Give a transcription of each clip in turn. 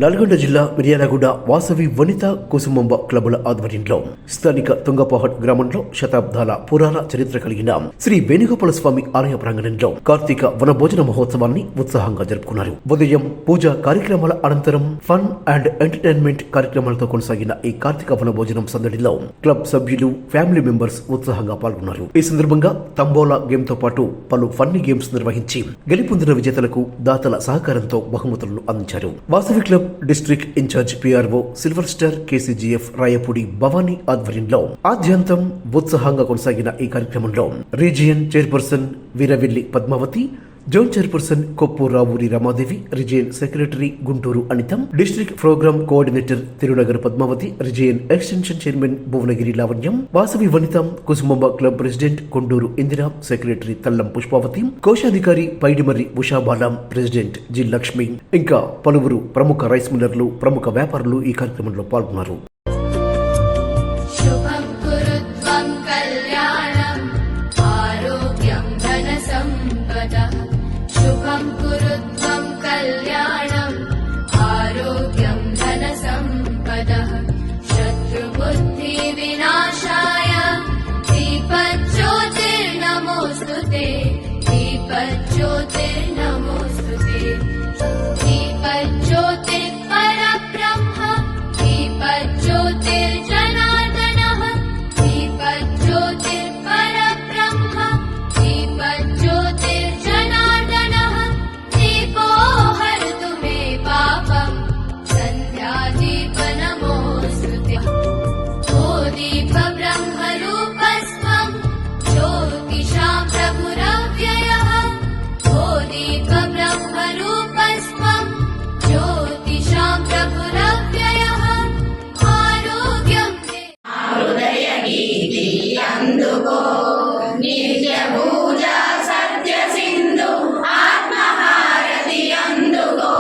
నల్గొండ జిల్లా మిర్యాలగూడ వాసవి వనిత కుసుమంబ క్లబుల ఆధ్వర్యంలో స్థానిక తుంగపహడ్ గ్రామంలో శతాబ్దాల పురాణ చరిత్ర కలిగిన శ్రీ వేణుగోపాల స్వామి ఆలయ ప్రాంగణంలో కార్తీక వనభోజన మహోత్సవాన్ని ఉత్సాహంగా జరుపుకున్నారు. ఉదయం పూజా కార్యక్రమాల అనంతరం ఫన్ అండ్ ఎంటర్టైన్మెంట్ కార్యక్రమాలతో కొనసాగిన ఈ కార్తీక వనభోజనం సందడిలో క్లబ్ సభ్యులు, ఫ్యామిలీ మెంబర్స్ ఉత్సాహంగా పాల్గొన్నారు. ఈ సందర్భంగా తంబోలా గేమ్ తో పాటు పలు ఫన్నీ గేమ్స్ నిర్వహించి గెలుపొందిన విజేతలకు దాతల సహకారంతో బహుమతులను అందించారు. Vasavi club district in charge PRO silver star KCGF Rayapudi Bhavani ఆధ్వర్యంలో ఆద్యంతం ఉత్సాహంగా కొనసాగిన ఈ కార్యక్రమంలో region chairperson Veeravilli Padmavathi, zone chairperson Koppu Ravuri Ramadevi, region secretary Guntur Anitham, district programme coordinator Tirunagar Padmavathi, region extension chairman Bhuvanagiri Lavanyam, Vasavi Vanitha Kusumamba club president Konduru Indira, secretary Tallam Pushpavathi, కోశాధికారి పైడిమర్రి ఉషాబాలం, ప్రెసిడెంట్ జి లక్ష్మి, ఇంకా పలువురు ప్రముఖ రైస్ మిల్లర్లు, ప్రముఖ వ్యాపారులు ఈ కార్యక్రమంలో పాల్గొన్నారు. शुभं कुरु त्वं कल्याणम् आरोग्यं धनसम्पदः शत्रुबुद्धिविनाशाय दीपज्योतिर्नमोऽस्तु ते दीपज्योतिर्नमोऽस्तु ते दीपज्योतिर्परब्रह्म दीपज्योतिर्जनार्दनः दीपज्योतिर्परब्रह्म दीपज्योतिर्जनार्दनः दीपो हरतु मे पापम् सन्ध्यादीपनमोऽस्तु ते ओ दीपब्रह्मरूपस्त्वं ज्योतिषां प्रभुरव्ययः ओ दीपब्रह्मरूपस्त्वं ज्योतिषां प्रभुरव्ययः आरोग्यं ते हृदयगीति అందుకో నిత్య పూజా సత్య సింధు ఆత్మహారతి అందుకో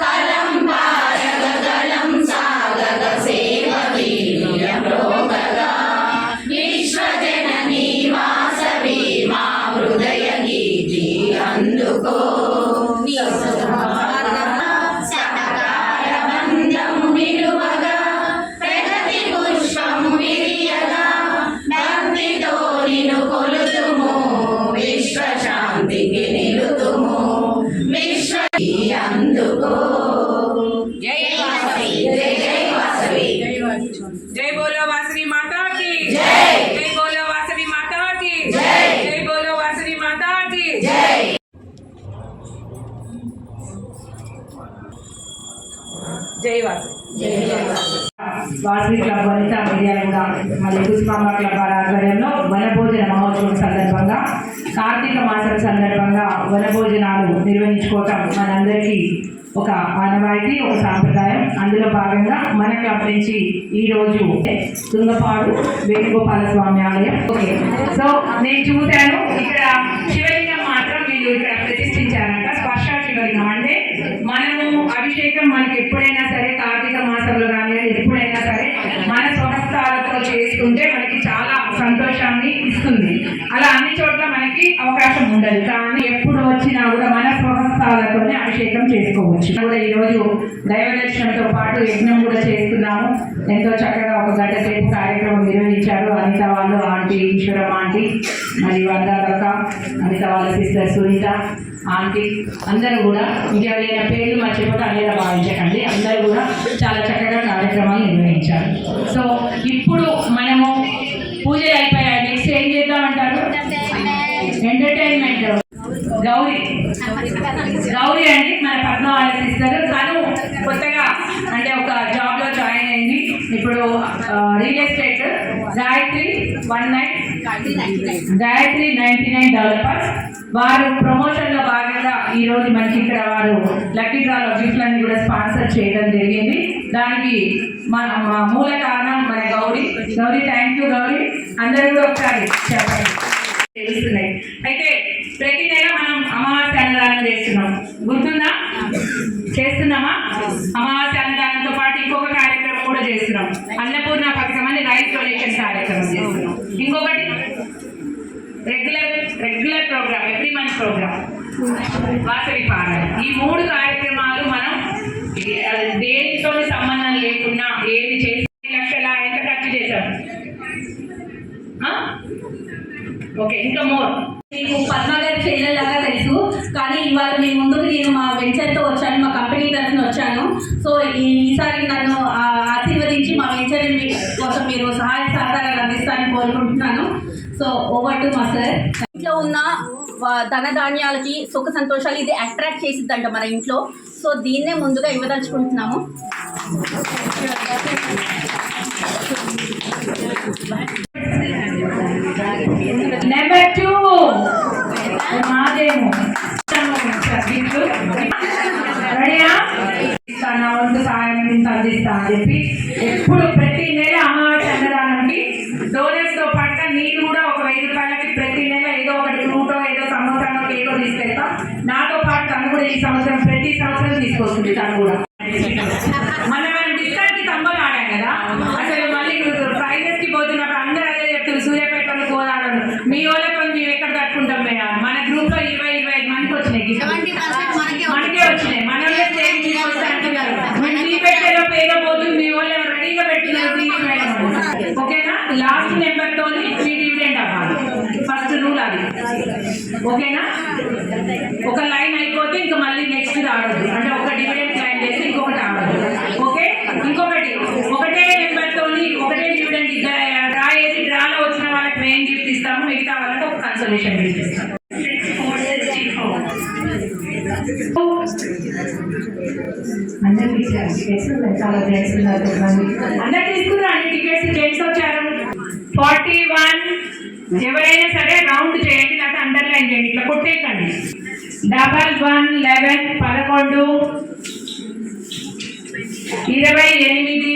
కలం పారగ గలం సాగగ సేవ వీర్యమోగగా విశ్వజననీ వాసవి మా హృదయ గీతి అందుకో సహకార బంధం నిలువగా ప్రగతి పుష్పం విరియగా భక్తితో నిన్ను కొలుతుము విశ్వశాంతికి నిలుతుము విశ్వ అందుకో జై వాసవి జై జై వాసవి जय बोलो वासवी माता की जय जय बोलो वासवी माता की जय जय बोलो वासवी माता की जय जय वासवी వాసవి క్లబ్ వనిత మిర్యాలగూడ మరియు కుసుమంబ క్లబ్ వారి ఆధ్వర్యంలో వనభోజన మహోత్సవం సందర్భంగా కార్తీక మాసం సందర్భంగా వనభోజనాలు నిర్వహించుకోవటం మనందరికీ ఒక ఆనవాయితీ, ఒక సాంప్రదాయం. అందులో భాగంగా మన క్లబ్ నుంచి ఈరోజు తుంగపాడు వేణుగోపాల స్వామి ఆలయం. ఓకే, సో నేను చూశాను ఇక్కడ శివలింగం మాత్రం వీళ్ళు ఇక్కడ ప్రతిష్ఠించారంట. స్పర్శ శివలింగం అంటే మనము అభిషేకం మనకి ఎప్పుడైనా సరే కార్తీక మాసంలో కానీ ఎప్పుడైనా సరే మన స్వహస్తాలతో చేసుకుంటే మనకి చాలా సంతోషాన్ని ఇస్తుంది. అలా అన్ని చోట్ల మనకి అవకాశం ఉండదు, కానీ ఎప్పుడు వచ్చినా కూడా మన స్వహస్తాలతోనే అభిషేకం చేసుకోవచ్చు. కూడా ఈరోజు దైవ దర్శనంతో పాటు యజ్ఞం కూడా చేస్తున్నాము. ఎంతో చక్కగా ఒక గంట సేపు కార్యక్రమం నిర్వహించారు. అనిత వాళ్ళు, ఆంటీ ఈశ్వరమ్మ ఆంటీ, మరియు అందాలక్క, అనిత వాళ్ళ సిస్టర్ సునీత ఆంటీ, అందరూ కూడా ఇంకెవరైనా పేర్లు మర్చిపోతే అలా భావించకండి. అందరూ కూడా చాలా చక్కగా కార్యక్రమాలు నిర్వహించారు. సో ఇప్పుడు మనము పూజలు అయిపోయాయి. నెక్స్ట్ ఏం చేద్దామంటారు? ఎంటర్టైన్మెంట్. గౌరీ అండి మన పద్మ వాళ్ళ సిస్టర్. తను కొత్తగా అంటే ఒక జాబ్ లో జాయిన్ అయింది. ఇప్పుడు రియల్ ఎస్టేట్ గాయత్రి 99 డెవలపర్స్ వారు ప్రమోషన్ లో భాగంగా ఈ రోజు మనకి ఇక్కడ వారు లక్కీ డ్రాలో గిఫ్ట్లన్నీ కూడా స్పాన్సర్ చేయడం జరిగింది. దానికి మన మూల కారణం మన గౌరీ. Thank you Gauri. అందరూ కూడా ఒకసారి చెప్పండి. తెలుస్తున్నాయి. అయితే ప్రతి నెల మనం అమావాస్య అన్నదానం చేస్తున్నాం, గుర్తుందా? చేస్తున్నామా? అమావాస్య అన్నదానంతో పాటు ఇంకొక కార్యక్రమం కూడా చేస్తున్నాం. అన్నపూర్ణ పథకం అని రైస్ డొనేషన్ కార్యక్రమం చేస్తున్నాం. ఇంకొకటి regular programme, every month programme Vasavi పారాయణ. ఈ 3 కార్యక్రమాలు మనం దేనితో సంబంధం లేకుండా ఏది చేసి 10 లక్షల ఎంత ఖర్చు చేశారు? ఓకే, ఇంకా మోర్. మీకు పద్మ గారి చెల్లెలాగా తెలుసు, కానీ ఇవాళ మీ ముందుకు నేను మా వెంచర్తో వచ్చాను, మా కంపెనీ తరఫున వచ్చాను. సో ఈసారి నన్ను ఆశీర్వదించి మా వెంచర్ కోసం మీరు సహాయ సహకారాలు అందిస్తారని కోరుకుంటున్నాను. సో ఓవర్ టు మా సార్. ఇంట్లో ఉన్న ధనధాన్యాలకి సుఖ సంతోషాలు ఇది అట్రాక్ట్ చేసిద్దంట మన ఇంట్లో. సో దీన్నే ముందుగా ఇవ్వదలుచుకుంటున్నాము. నెంబర్ 2 మాదేమో రెడీయా? నా వంతు సాయం అందిస్తా అని చెప్పి ఎప్పుడు ప్రతి నెల అమ్మవారి అన్నదానానికి డోనర్స్ తో పాటుగా నేను కూడా ఒక 1000 రూపాయలకి ప్రతి నెల ఏదో ఒకటి ఫ్రూటో ఏదో సమోసానో కేకో తీసుకెళ్తా. నాతో పాటు తను కూడా ఈ సంవత్సరం ప్రతి సంవత్సరం తీసుకొస్తుంది. తను కూడా మనం డిస్కౌంట్ కి తమ్మలు ఆడాం కదా, అసలు మళ్ళీ ప్రైజెస్ కి పోతున్నప్పుడు అందరూ అదే చెప్తారు, సూర్యాపేటలో పోరాడను మీ వాళ్ళతో మేము ఎక్కడ తట్టుకుంటాం మేడం. మన గ్రూప్ లో 20-25 మందికి వచ్చినాయి, మనకే వచ్చినాయి. మన ఏదో పోతుంది, మీ వాళ్ళు రెడీగా పెట్టినారు. ఓకేనా? లాస్ట్ నెంబర్ తోని మీ డివిడెండ్ అవ్వాలి, ఫస్ట్ రూల్ అది. ఓకేనా? ఒక లైన్ అయిపోతే ఇంకా మళ్ళీ నెక్స్ట్ రావద్దు, అంటే ఒక డివిడెండ్ లైన్ చేసి ఇంకొకటి రావద్దు. ఓకే, ఇంకొకటి ఒకటే నెంబర్ తోని ఒకటే డివిడెండ్ డ్రా చేసి డ్రాలో వచ్చిన వాళ్ళకి మెయిన్ గిఫ్ట్ ఇస్తాము, మిగతా వాళ్ళకి ఒక కన్సోలేషన్ గిఫ్ట్ ఇస్తాము. అందరు తీసుకున్నారు అన్ని టికెట్స్. జెంట్స్ వచ్చారు 41. ఎవరైనా సరే రౌండ్ చేయండి, లేకపోతే అండర్లైన్ చేయండి, ఇట్లా కొట్టేకండి. 11 11 11 28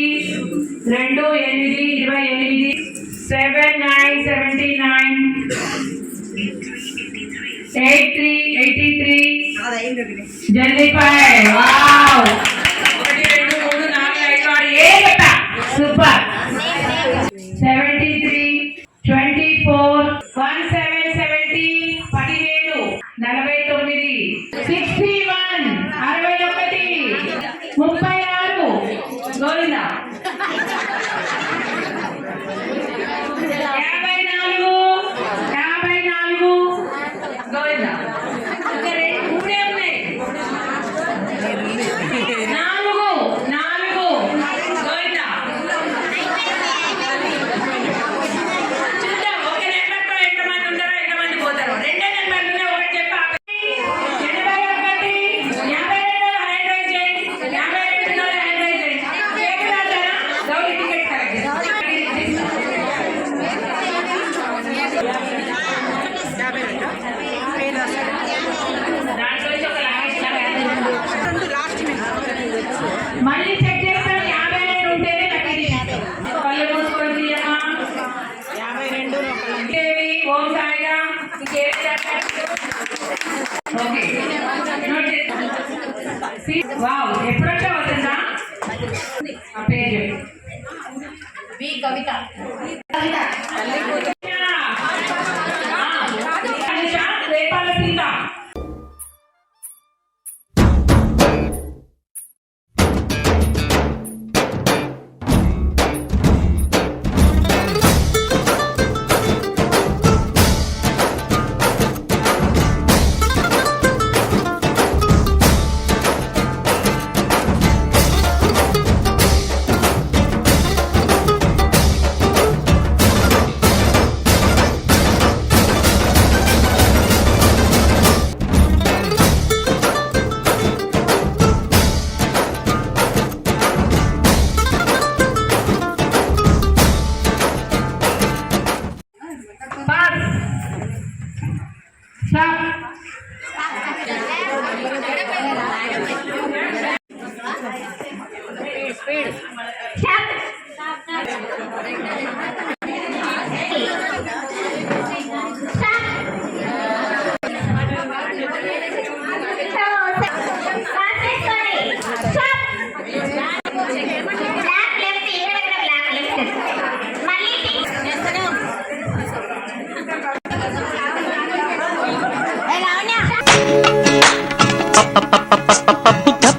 2 8 28 7 9 79 83 83 జల్లిపాయ్. Wow, 1 2 3 4 5 6 7 super. 73 24 17 70 17 49 61 61 36 గోవిందా 54 గోవిందా. ఇంకా 2 3 ఉన్నాయి. 4 గోవిందా. చూద్దాం ఒక నెంబర్తో ఎంతమంది ఉంటారో ఎంతమంది పోతారో. 2 నెంబర్లు ఒకటి చెప్పి 81 52 హ్యాండ్ రైజ్ చేయండి. 52 హ్యాండ్ రైజ్ చేయండి. కేక్ రాస్తారా? Gouri ticket correct. మళ్ళీ చెక్ చేస్తాను. 52 ఉంటేనే లక్కీ. కళ్ళు మూసుకొని తీయమ్మా. 52 ఓం సాయిగా. ఓకే, నోట్ చేసి. వావ్, ఎప్పుడంటే అవుతుందా ఆ పేరు? కవిత రేపాల సీత.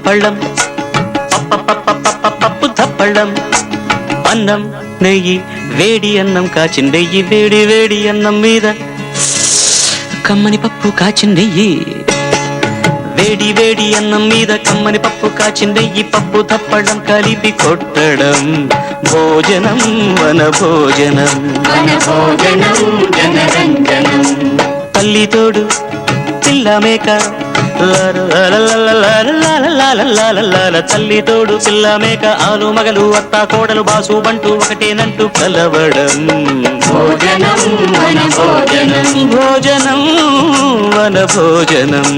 పళ్ళం పప్పు తప్పడం అన్నం నెయ్యి వేడి అన్నం కాచిందెయ్యి వేడి వేడి అన్నం మీద కమ్మని పప్పు కాచిందెయ్యి వేడి వేడి అన్నం మీద కమ్మని పప్పు కాచిందెయ్యి పప్పు తప్పడం కలిపి కొట్టడం భోజనం వన భోజనం జనరంజనం తల్లి తోడు పిల్ల మేక తల్లి తోడు పిల్ల మేక ఆలు మగలు అత్త కోడలు బాసు బంటూ ఒకటేనంటూ కలవడం భోజనం వన భోజనం భోజనం వన భోజనం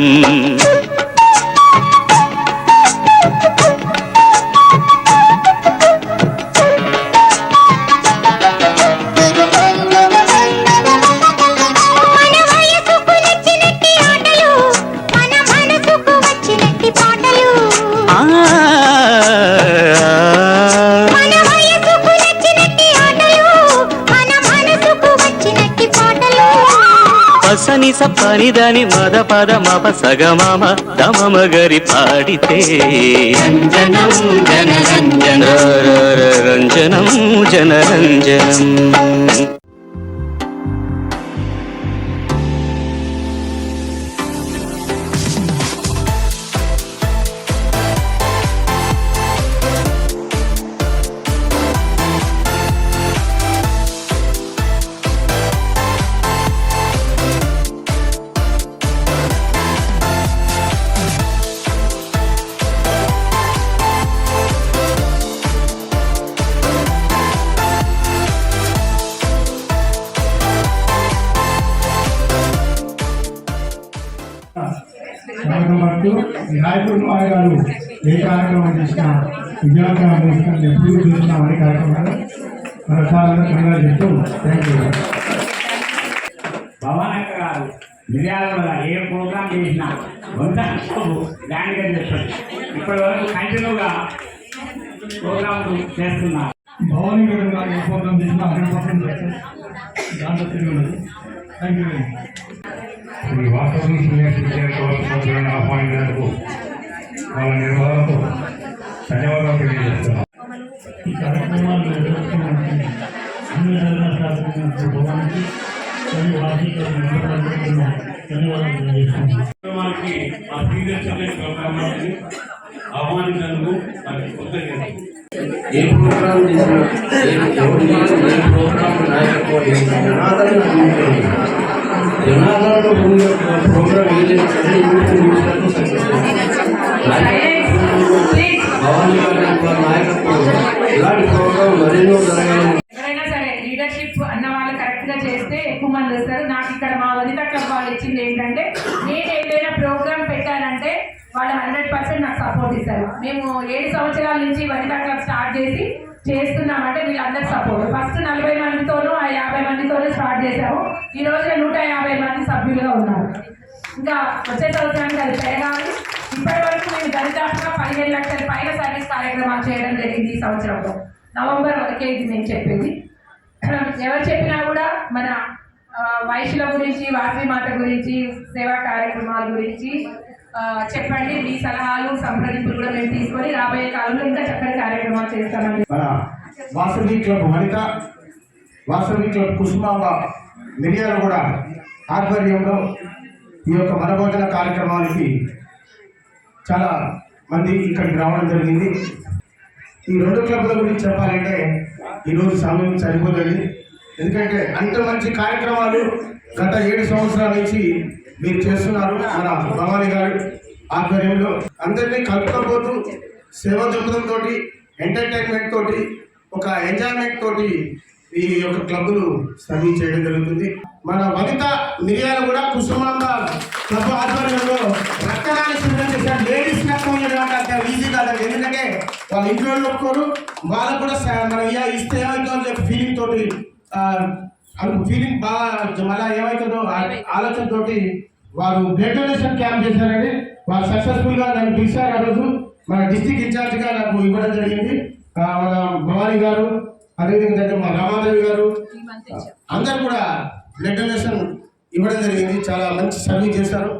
పసని సప్పని దాని మద పద మప సగమామ తమమ గరి పాడితే రంజనం జనరంజనం జనరంజనం నాయకుడు మాయ గారు ఏ కార్యక్రమం చేసినా విజయవంతం చేసినా ఎప్పుడు చూసినా అనే కార్యక్రమాలు కొనసాగాలని చెప్తూ థ్యాంక్ యూ. భవానక్క గారు మిర్యాల ఏ ప్రోగ్రాం చేసినా దానిగా చెప్పండి ఇప్పటి వరకు కంటిన్యూగా ప్రోగ్రాంలు చేస్తున్నారు. భవానీ గారు ఏ ప్రోగ్రాం చేసినా 100% దాంట్లో తిరిగి ఉన్నది. Thank you very much. Shri Vasavi senior citizen council అపాయింట్మెంట్కు వాళ్ళ నిర్వహణకు ధన్యవాదాలు తెలియజేస్తున్నాం. ఈ కార్యక్రమాలు నిర్వహించడానికి అన్ని ధర్మశాస్త్రానికి భవానికి మరియు వాసీకరణ ధన్యవాదాలు తెలియజేస్తున్నాం. ఆ సీనియర్ సిటిజన్ ప్రోగ్రామానికి ఆహ్వానించినందుకు ఏ ప్రోగ్రాం చేసినా ఏ ప్రోగ్రాం నాయకత్వం జనాలను ప్రోగ్రాం ఏదైనా సరే భవానీ గారి నాయకత్వం ఇలాంటి ప్రోగ్రాం మరెన్నో జరగాలని. ఎవరైనా సరే లీడర్షిప్ అన్న వాళ్ళు కరెక్ట్గా చేస్తే ఎక్కువ మంది వస్తారు. నాకు ఇక్కడ మా వనిత క్లబ్ వాళ్ళు ఇచ్చింది ఏంటంటే నేను ఏదైనా ప్రోగ్రామ్ పెట్టానంటే వాళ్ళు 100% నాకు సపోర్ట్ ఇస్తారు. మేము 7 సంవత్సరాల నుంచి వనిత క్లబ్ స్టార్ట్ చేసి చేస్తున్నామంటే వీళ్ళందరూ సపోర్ట్. ఫస్ట్ 40 మందితోనూ 50 మందితోనూ స్టార్ట్ చేశాము. ఈ రోజున 150 మంది సభ్యులుగా ఉన్నారు. ఇంకా వచ్చే సంవత్సరానికి అది పెరగాలి. ఇప్పటి వరకు మేము దరిదాపుగా 15 లక్షల పైన సర్వీస్ కార్యక్రమాలు చేయడం జరిగింది ఈ సంవత్సరంలో. నవంబర్ వరకే ఇది నేను చెప్పింది. ఎవరు చెప్పినా కూడా మన వైశ్యుల గురించి, వాసవి మాత గురించి, సేవా కార్యక్రమాల గురించి చెప్పండి. మీ సలహాలు సంప్రదింపులు కూడా మేము తీసుకొని రాబోయే కాలంలో ఇంకా చక్కటి కార్యక్రమాలు చేస్తామండి. మన వాసవి క్లబ్ వనిత, వాసవి క్లబ్ కుసుమాంబ మిర్యాల కూడా ఆధ్వర్యంలో ఈ యొక్క వనభోజన కార్యక్రమానికి చాలా మంది ఇక్కడికి రావడం జరిగింది. ఈ 2 క్లబ్ల గురించి చెప్పాలంటే ఈరోజు సమయం సరిపోతుంది. ఎందుకంటే అంత మంచి కార్యక్రమాలు గత 7 సంవత్సరాల నుంచి మీరు చేస్తున్నారు. మన భవానీ గారు ఆధ్వర్యంలో అందరినీ కలుపుకోబోతూ సేవా దృక్పథంతో, ఎంటర్టైన్మెంట్ తోటి, ఒక ఎంజాయ్మెంట్ తోటి ఈ యొక్క క్లబ్లు సర్వీస్ చేయడం జరుగుతుంది. మన వనిత మిర్యాల కూడా కుసుమాంబ క్లబ్ ఆధ్వర్యంలో రక్తదాన శిబిరం చేశారు. లేడీస్ రక్తం ఇవ్వడం ఈజీ కాదండి. ఎందుకంటే వాళ్ళ ఇంట్లో ఒప్పుకోరు, వాళ్ళకు కూడా మనం ఇస్తే ఏమవుతుందో అని చెప్పి ఫీలింగ్ తోటి ఫీలింగ్ బాగా మళ్ళీ ఏమవుతుందో ఆలోచనతోటి వారు బ్లడ్ డొనేషన్ క్యాంప్ చేశారండి. వారు సక్సెస్ఫుల్గా నన్ను పిలిచారు. ఆ రోజు మన డిస్ట్రిక్ట్ ఇన్ఛార్జ్గా నాకు ఇవ్వడం జరిగింది. మన భవానీ గారు, అదేవిధంగా మా రామాదేవి గారు అందరూ కూడా బ్లడ్ డొనేషన్ ఇవ్వడం జరిగింది. చాలా మంచి సర్వీస్ చేశారు.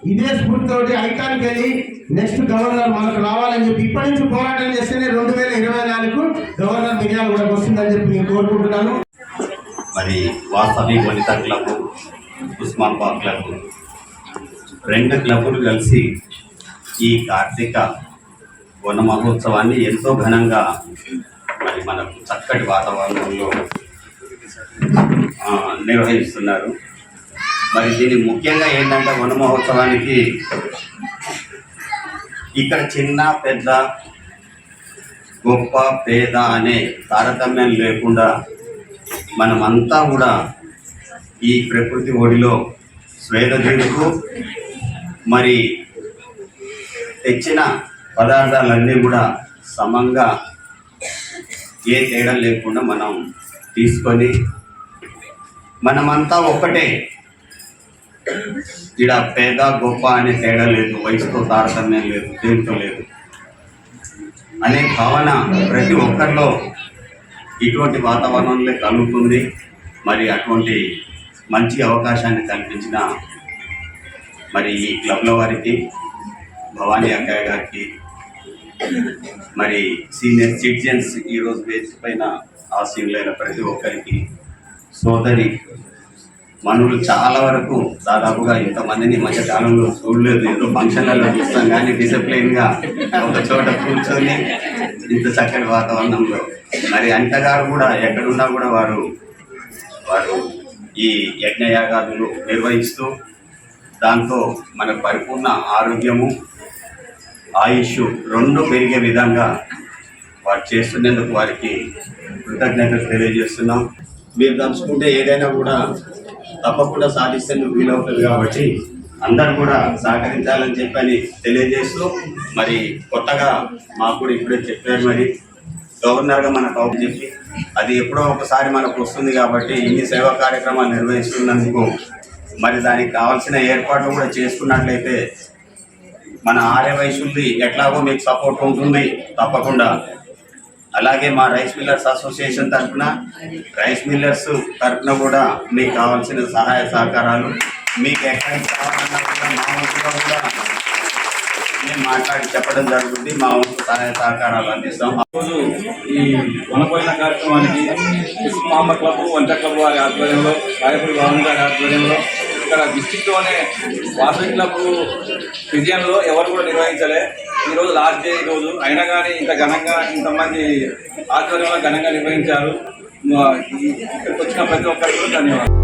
ఇదే స్ఫూర్తితోటి ఐకాన్కి వెళ్ళి నెక్స్ట్ గవర్నర్ మనకు రావాలని చెప్పి ఇప్పటి నుంచి పోరాటం చేస్తేనే 2024 గవర్నర్ మిర్యాలగూడ వస్తుందని చెప్పి నేను కోరుకుంటున్నాను. మరి వాసవి వనిత క్లబ్, ఉస్మాన్బాద్ క్లబ్ 2 క్లబ్బులు కలిసి ఈ కార్తీక వన మహోత్సవాన్ని ఎంతో ఘనంగా మరి మనకు చక్కటి వాతావరణంలో నిర్వహిస్తున్నారు. మరి దీని ముఖ్యంగా ఏంటంటే వన మహోత్సవానికి ఇక్కడ చిన్న పెద్ద గొప్ప పేద అనే తారతమ్యం లేకుండా మనమంతా కూడా ఈ ప్రకృతి ఒడిలో స్వేద తీరుతూ మరి తెచ్చిన పదార్థాలన్నీ కూడా సమంగా ఏ తేడా లేకుండా మనం తీసుకొని మనమంతా ఒక్కటే, ఇక్కడ పేద గొప్ప అనే తేడా లేదు, వయసుతో తారతమ్యం లేదు, దేంతో లేదు అనే భావన ప్రతి ఒక్కరిలో ఇటువంటి వాతావరణంలో కలుగుతుంది. మరి అటువంటి మంచి అవకాశాన్ని కల్పించిన మరి ఈ క్లబ్ల వారికి, భవానీ అక్కయ్య గారికి, మరి సీనియర్ సిటిజన్స్ ఈరోజు వేదిక పైన ఆశీనులైన ప్రతి ఒక్కరికి, సోదరి మనులు చాలా వరకు దాదాపుగా ఇంతమందిని మధ్య కాలంలో చూడలేదు. ఏదో ఫంక్షన్లలో చూస్తాం కానీ డిసిప్లైన్గా ఒక చోట కూర్చొని ఇంత చక్కటి వాతావరణంలో మరి అనిత గారు కూడా ఎక్కడున్నా కూడా వారు ఈ యజ్ఞయాగాదులు నిర్వహిస్తూ దాంతో మనకు పరిపూర్ణ ఆరోగ్యము, ఆయుష్ 2 పెరిగే విధంగా వారు చేస్తున్నందుకు వారికి కృతజ్ఞతలు తెలియజేస్తున్నాం. మీరు తలుచుకుంటే ఏదైనా కూడా తప్పకుండా సాధిస్తేందుకు వీలవుతుంది కాబట్టి అందరూ కూడా సహకరించాలని చెప్పని తెలియజేస్తూ మరి కొత్తగా మాకు కూడా ఇప్పుడే చెప్పారు, మరి గవర్నర్గా మనకు అవసరం చెప్పి అది ఎప్పుడో ఒకసారి మనకు వస్తుంది కాబట్టి ఇన్ని సేవా కార్యక్రమాలు నిర్వహిస్తున్నందుకు మరి దానికి కావాల్సిన ఏర్పాట్లు కూడా చేసుకున్నట్లయితే మన ఆర్యవైశ్యుల్ది ఎట్లాగో మీకు సపోర్ట్ ఉంటుంది తప్పకుండా. అలాగే మా రైస్ మిల్లర్స్ అసోసియేషన్ తరఫున, రైస్ మిల్లర్స్ తరఫున కూడా మీకు కావాల్సిన సహాయ సహకారాలు మీకు ఎక్కడికి కావాలన్నా కూడా మా వంతుగా కూడా మేము మాట్లాడి చెప్పడం జరుగుతుంది. మా వంతు సహాయ సహకారాలు అందిస్తాం. రోజు ఈ వనపోయిన కార్యక్రమానికి ఉస్మాన్బాద్ క్లబ్, వనిత క్లబ్ వారి ఆధ్వర్యంలో, రాయపూడి భవన్ గారి ఆధ్వర్యంలో ఇక్కడ డిస్టిక్లోనే వాసవి క్లబ్ విజయంలో ఎవరు కూడా నిర్వహించలే. ఈరోజు లాస్ట్ డే ఈరోజు అయినా కానీ ఇంత ఘనంగా ఇంతమంది ఆధ్వర్యంలో ఘనంగా నిర్వహించారు. ఇక్కడికి వచ్చిన ప్రతి ఒక్కరికి ధన్యవాదాలు.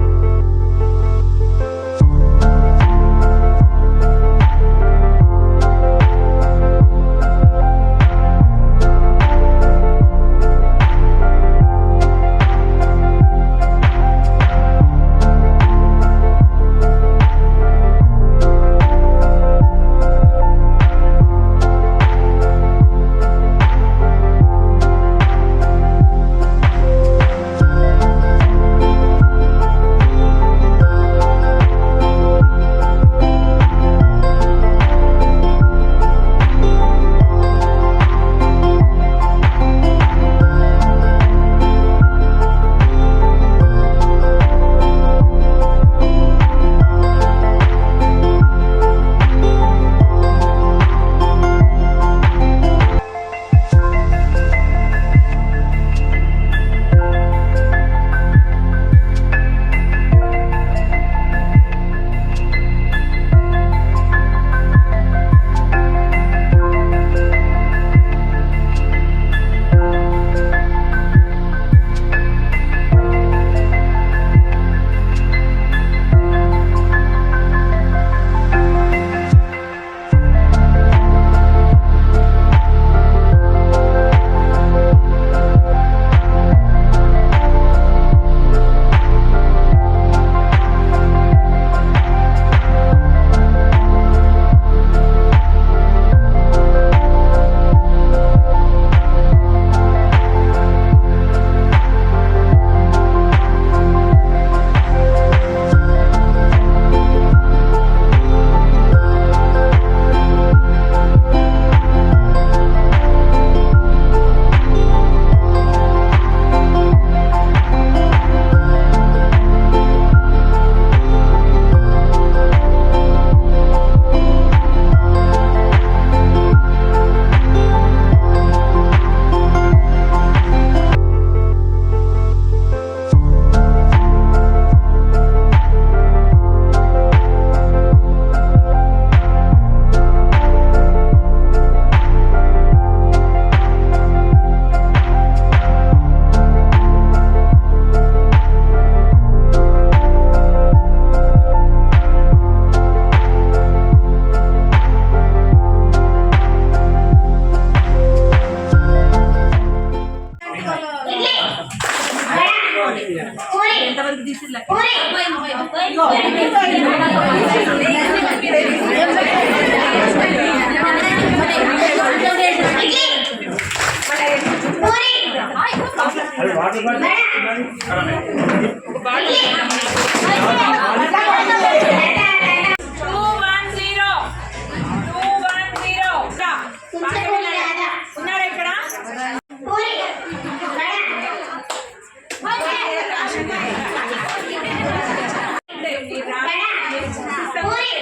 ఉన్నారా ఇక్కడ?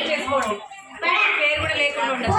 చేసుకోండి, పేరు కూడా లేకుండా ఉండదు.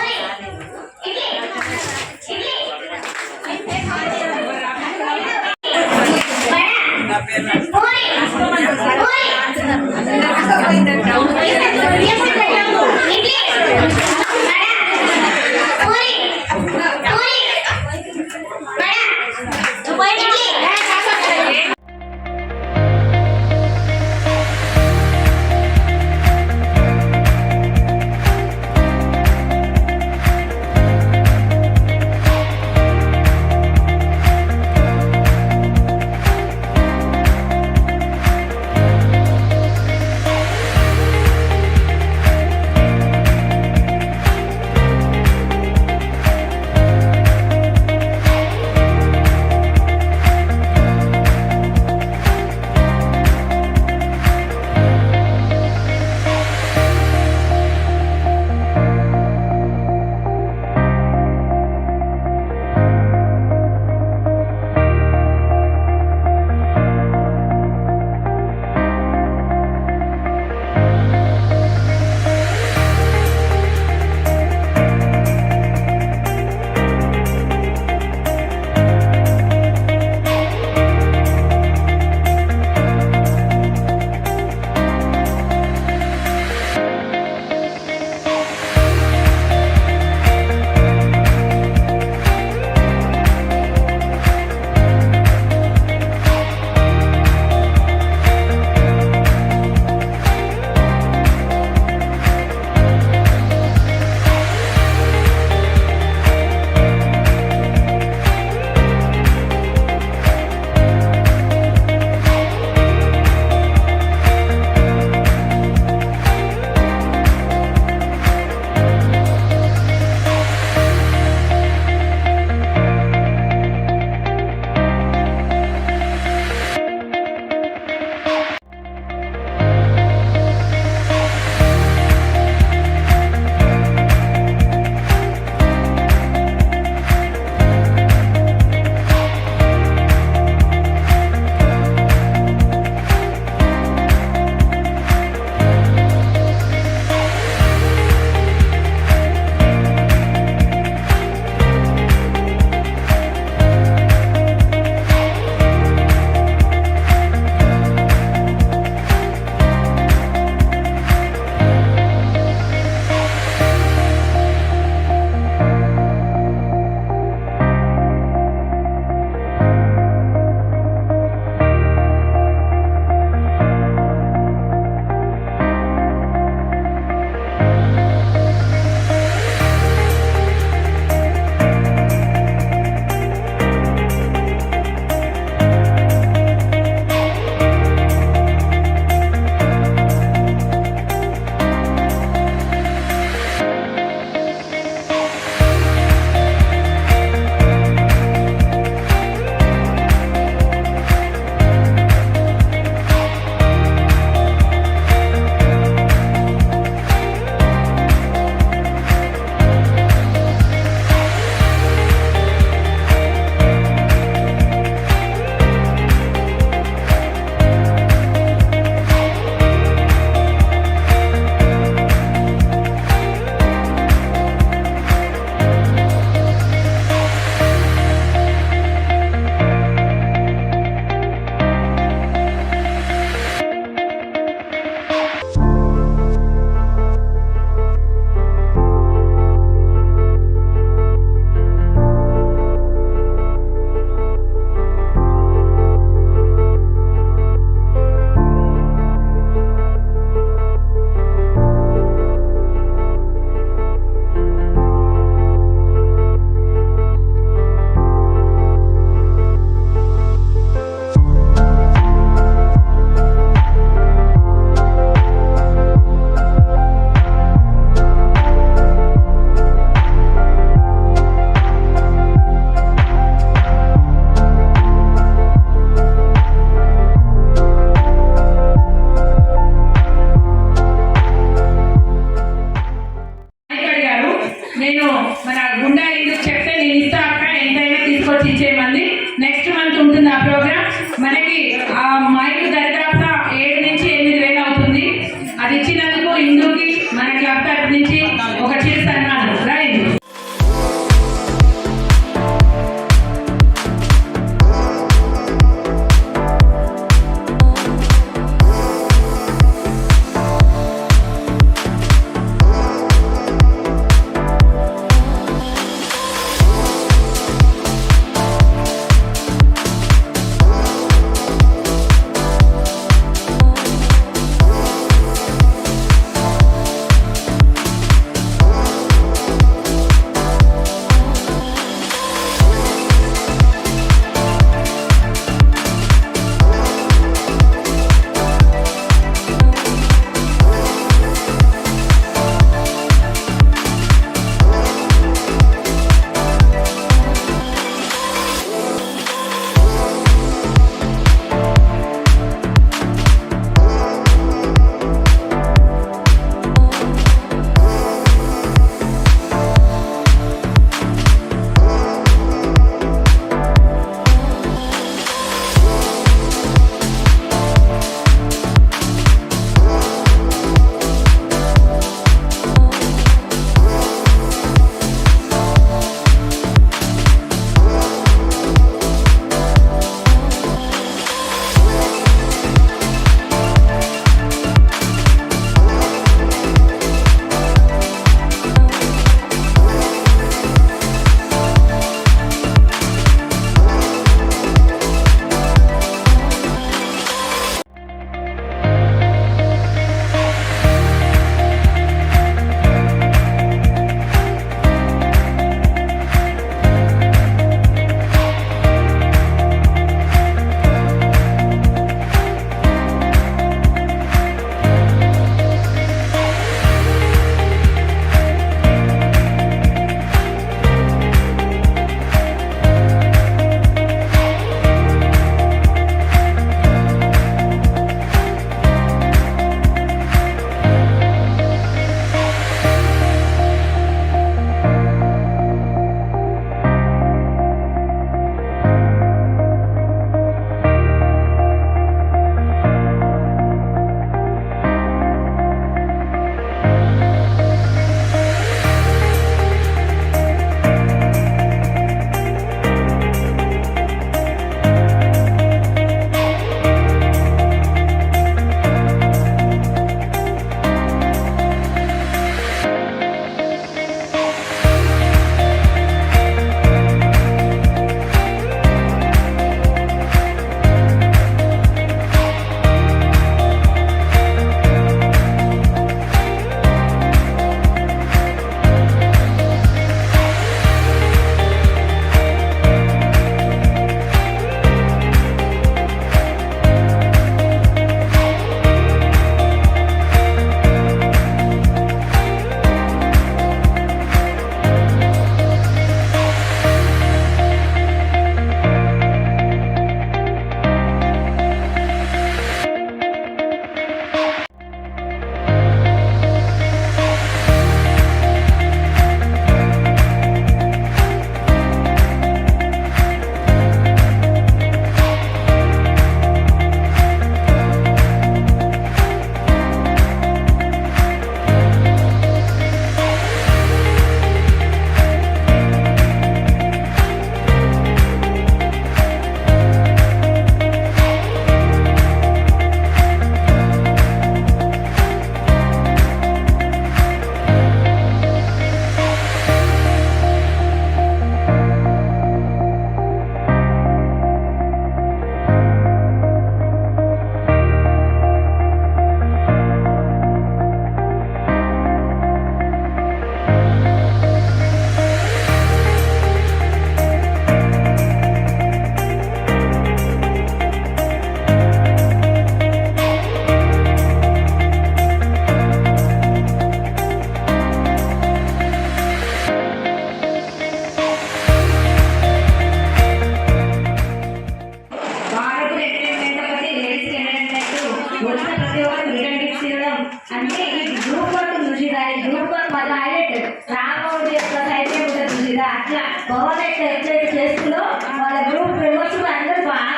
అంటే ఈ గ్రూప్ వర్క్ చూసిరా, ఈ గ్రూప్ వర్క్ మళ్ళీ హైలైట్ రామోడు ప్లస్ అయితే ఉంటుంది చూసిరా, అట్లా గవర్నమెంట్ ఎట్లయితే చేస్తుందో వాళ్ళ గ్రూప్ మెంబర్స్ అందరూ బాగా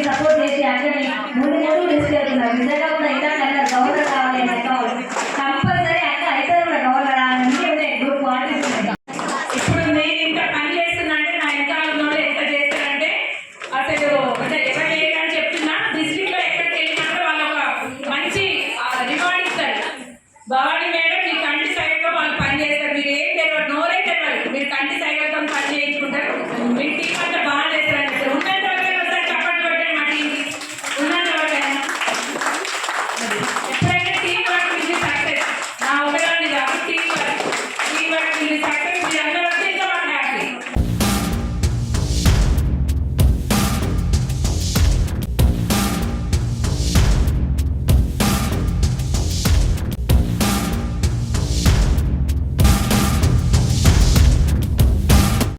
సపోర్ట్ చేసి అందరినీ ముందు తీసుకెళ్తున్నారు. నిజంగా కూడా ఇంకా గవర్నర్ కావాలి కంపల్సరీ అట్లా అయితే కూడా గవర్నర్ రావాలని గ్రూప్ క్వాలిటీస్ ఉన్నాయి. ఇప్పుడు నేను ఇంత పని చేస్తున్నా అంటే నా వెనకాల ఉన్న వాళ్ళు ఎంత చేస్తారంటే అసలు అంటే ఎవరు లేదని చెప్తున్నా, డిస్ట్రిక్ట్ లో ఎక్కడికి వెళ్ళినా కూడా వాళ్ళు ఒక మంచి రివార్డ్ ఇస్తారు. భవానీ